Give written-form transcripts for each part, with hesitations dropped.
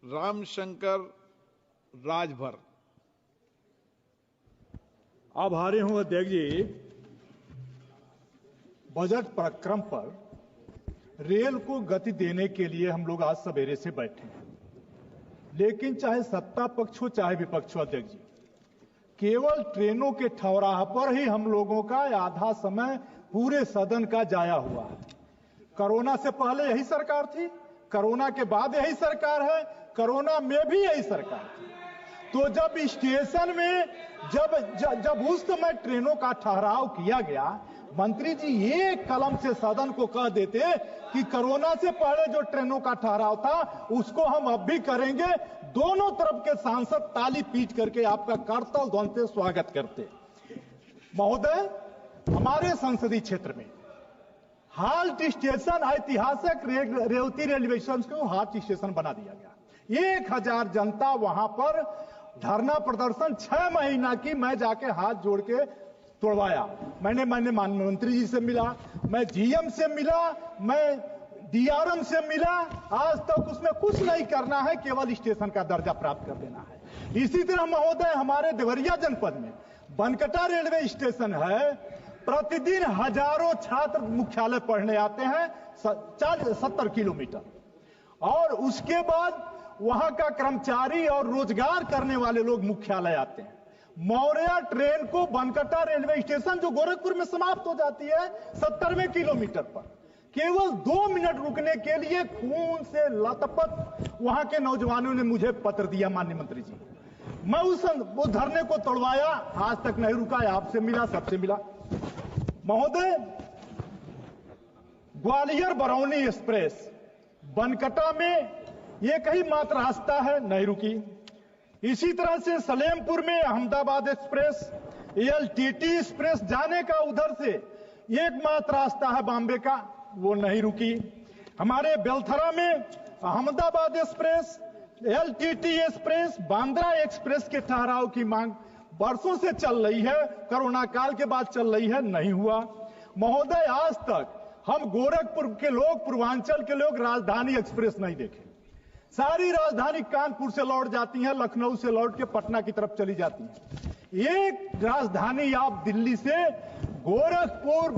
रामशंकर राजभर। आभारी हूं अध्यक्ष जी। बजट प्रक्रम पर रेल को गति देने के लिए हम लोग आज सवेरे से बैठे हैं, लेकिन चाहे सत्ता पक्ष हो चाहे विपक्ष हो अध्यक्ष जी, केवल ट्रेनों के ठहराव पर ही हम लोगों का आधा समय पूरे सदन का जाया हुआ है। कोरोना से पहले यही सरकार थी, कोरोना के बाद यही सरकार है, कोरोना में भी यही सरकार थी। तो जब स्टेशन में जब उस समय ट्रेनों का ठहराव किया गया, मंत्री जी एक कलम से सदन को कह देते कि कोरोना से पहले जो ट्रेनों का ठहराव था उसको हम अब भी करेंगे, दोनों तरफ के सांसद ताली पीट करके आपका करतल ध्वनि से स्वागत करते। महोदय, हमारे संसदीय क्षेत्र में हाल्ट स्टेशन, ऐतिहासिक रेवती रेलवे स्टेशन को हाल्ट स्टेशन बना दिया गया। 1000 जनता वहां पर धरना प्रदर्शन 6 महीना की मैं जाके हाथ जोड़ के तोड़वाया। मैंने माननीय मंत्री जी से मिला, मैं जीएम से मिला, मैं डीआरएम से मिला। आज तक उसमें कुछ नहीं करना है, केवल स्टेशन का दर्जा प्राप्त कर देना है। इसी तरह महोदय, हमारे देवरिया जनपद में बनकटा रेलवे स्टेशन है। प्रतिदिन हजारों छात्र मुख्यालय पढ़ने आते हैं 70 किलोमीटर, और उसके बाद वहां का कर्मचारी और रोजगार करने वाले लोग मुख्यालय आते हैं। मौर्या ट्रेन को बनकटा रेलवे स्टेशन, जो गोरखपुर में समाप्त हो जाती है 70वें किलोमीटर पर, केवल 2 मिनट रुकने के लिए खून से लथपथ वहां के नौजवानों ने मुझे पत्र दिया। माननीय मंत्री जी, मैं उस धरने को तोड़वाया, आज तक नहीं रुका। आपसे मिला, सबसे मिला। महोदय, ग्वालियर बरौनी एक्सप्रेस बनकटा में एक ही मात्र रास्ता है, नहीं रुकी। इसी तरह से सलेमपुर में अहमदाबाद एक्सप्रेस, एलटीटी एक्सप्रेस जाने का उधर से एकमात्र रास्ता है बॉम्बे का, वो नहीं रुकी। हमारे बेलथरा में Ahmedabad express, LTT express, Bandra express के ठहराव की मांग बरसों से चल रही है, कोरोना काल के बाद चल रही है, नहीं हुआ। महोदय, आज तक हम गोरखपुर के लोग, पूर्वांचल के लोग राजधानी एक्सप्रेस नहीं देखे। सारी राजधानी कानपुर से लौट जाती है, लखनऊ से लौट के पटना की तरफ चली जाती है। एक राजधानी आप दिल्ली से गोरखपुर,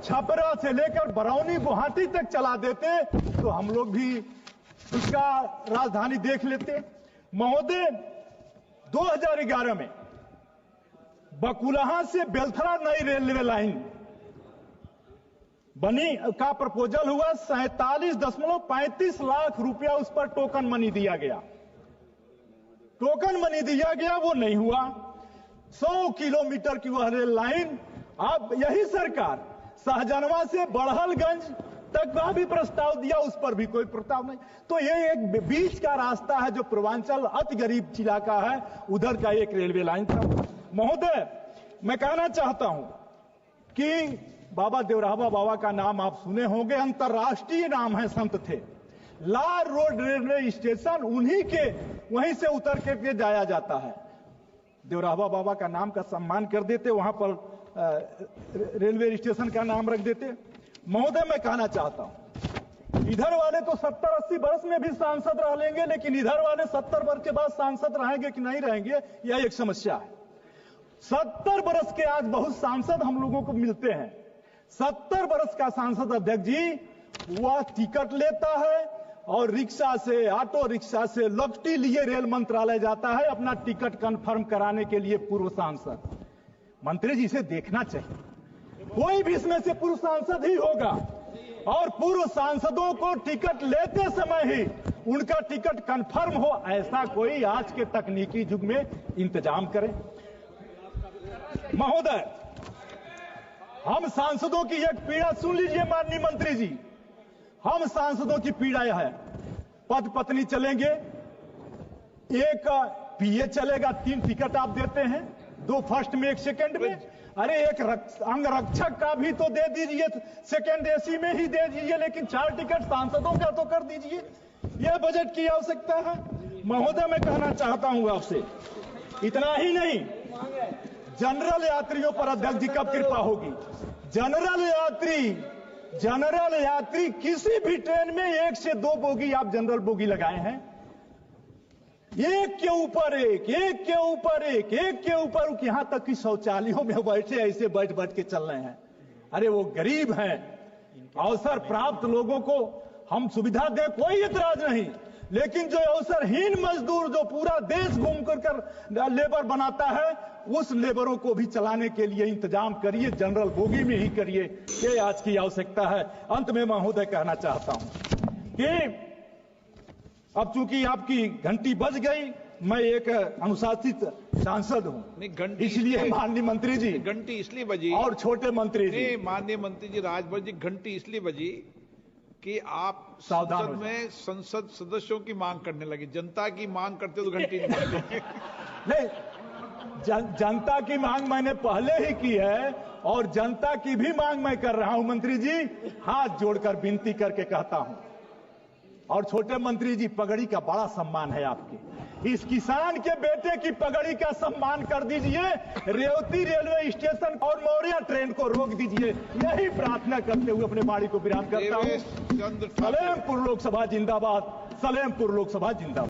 छपरा से लेकर बरौनी, गुवाहाटी तक चला देते तो हम लोग भी उसका राजधानी देख लेते। महोदय, 2011 में बकुलहा से बेलथरा नई रेलवे लाइन बनी का प्रपोजल हुआ। 47.35 लाख रुपया उस पर टोकन मनी दिया गया। टोकन मनी दिया गया, वो नहीं हुआ। 100 किलोमीटर की वह रेल लाइन, अब यही सरकार सहजनवा से बड़हलगंज तक का भी प्रस्ताव दिया, उस पर भी कोई प्रस्ताव नहीं। तो ये एक बीच का रास्ता है जो पूर्वांचल अति गरीब इलाका है, उधर का एक रेलवे लाइन था। महोदय, मैं कहना चाहता हूं कि बाबा देवराहा बाबा का नाम आप सुने होंगे, अंतर्राष्ट्रीय नाम है, संत थे। लाल रोड रेलवे स्टेशन उन्हीं के, वहीं से उतर के जाया जाता है। देवराहा बाबा का नाम का सम्मान कर देते, वहां पर रेलवे स्टेशन का नाम रख देते। महोदय, मैं कहना चाहता हूं, इधर वाले तो 70-80 वर्ष में भी सांसद रह लेंगे, लेकिन इधर वाले 70 वर्ष के बाद सांसद रहेंगे कि नहीं रहेंगे, यह एक समस्या है। 70 वर्ष के आज बहुत सांसद हम लोगों को मिलते हैं। 70 वर्ष का सांसद अध्यक्ष जी, वह टिकट लेता है और रिक्शा से, ऑटो रिक्शा से लपटी लिए रेल मंत्रालय जाता है अपना टिकट कंफर्म कराने के लिए। पूर्व सांसद मंत्री जी से देखना चाहिए, कोई भी इसमें से पूर्व सांसद ही होगा, और पूर्व सांसदों को टिकट लेते समय ही उनका टिकट कंफर्म हो, ऐसा कोई आज के तकनीकी युग में इंतजाम करें। महोदय, हम सांसदों की एक पीड़ा सुन लीजिए माननीय मंत्री जी। हम सांसदों की पीड़ा यह है, पद पत्नी चलेंगे, एक पीए चलेगा, 3 टिकट आप देते हैं, 2 फर्स्ट में 1 सेकंड में। अरे एक अंगरक्षक का भी तो दे दीजिए, सेकंड एसी में ही दे दीजिए, लेकिन 4 टिकट सांसदों का तो कर दीजिए। यह बजट की आवश्यकता है। महोदय, मैं कहना चाहता हूं आपसे, इतना ही नहीं, जनरल यात्रियों पर अध्यक्ष जी कब कृपा होगी? जनरल यात्री किसी भी ट्रेन में 1 से 2 बोगी आप जनरल बोगी लगाए हैं, एक के ऊपर एक, एक के ऊपर एक, एक के ऊपर एक, यहां तक कि शौचालयों में बैठे ऐसे बैठ बैठ के चल रहे हैं। अरे वो गरीब हैं, अवसर प्राप्त लोगों को हम सुविधा दे, कोई इतराज नहीं, लेकिन जो अवसरहीन मजदूर जो पूरा देश घूम कर लेबर बनाता है, उस लेबरों को भी चलाने के लिए इंतजाम करिए, जनरल बोगी में ही करिए। ये आज की आवश्यकता है। अंत में महोदय कहना चाहता हूं कि अब चूंकि आपकी घंटी बज गई, मैं एक अनुशासित सांसद हूं, नहीं घंटी इसलिए माननीय मंत्री जी, घंटी इसलिए बजी और छोटे मंत्री जी, नहीं माननीय मंत्री जी राजभर जी, घंटी इसलिए बजी कि आप सावधान हो संसद में संसद सदस्यों की मांग करने लगे। जनता की मांग करते हो तो घंटी नहीं बजती। नहीं, जनता की मांग मैंने पहले ही की है और जनता की भी मांग मैं कर रहा हूं मंत्री जी, हाथ जोड़कर विनती करके कहता हूं। और छोटे मंत्री जी, पगड़ी का बड़ा सम्मान है आपके, इस किसान के बेटे की पगड़ी का सम्मान कर दीजिए, रेवती रेलवे स्टेशन और मौर्या ट्रेन को रोक दीजिए, यही प्रार्थना करते हुए अपने बाड़ी को विराम करता हूं। देवेश चंद्र ठाकुर। सलेमपुर लोकसभा जिंदाबाद, सलेमपुर लोकसभा जिंदाबाद।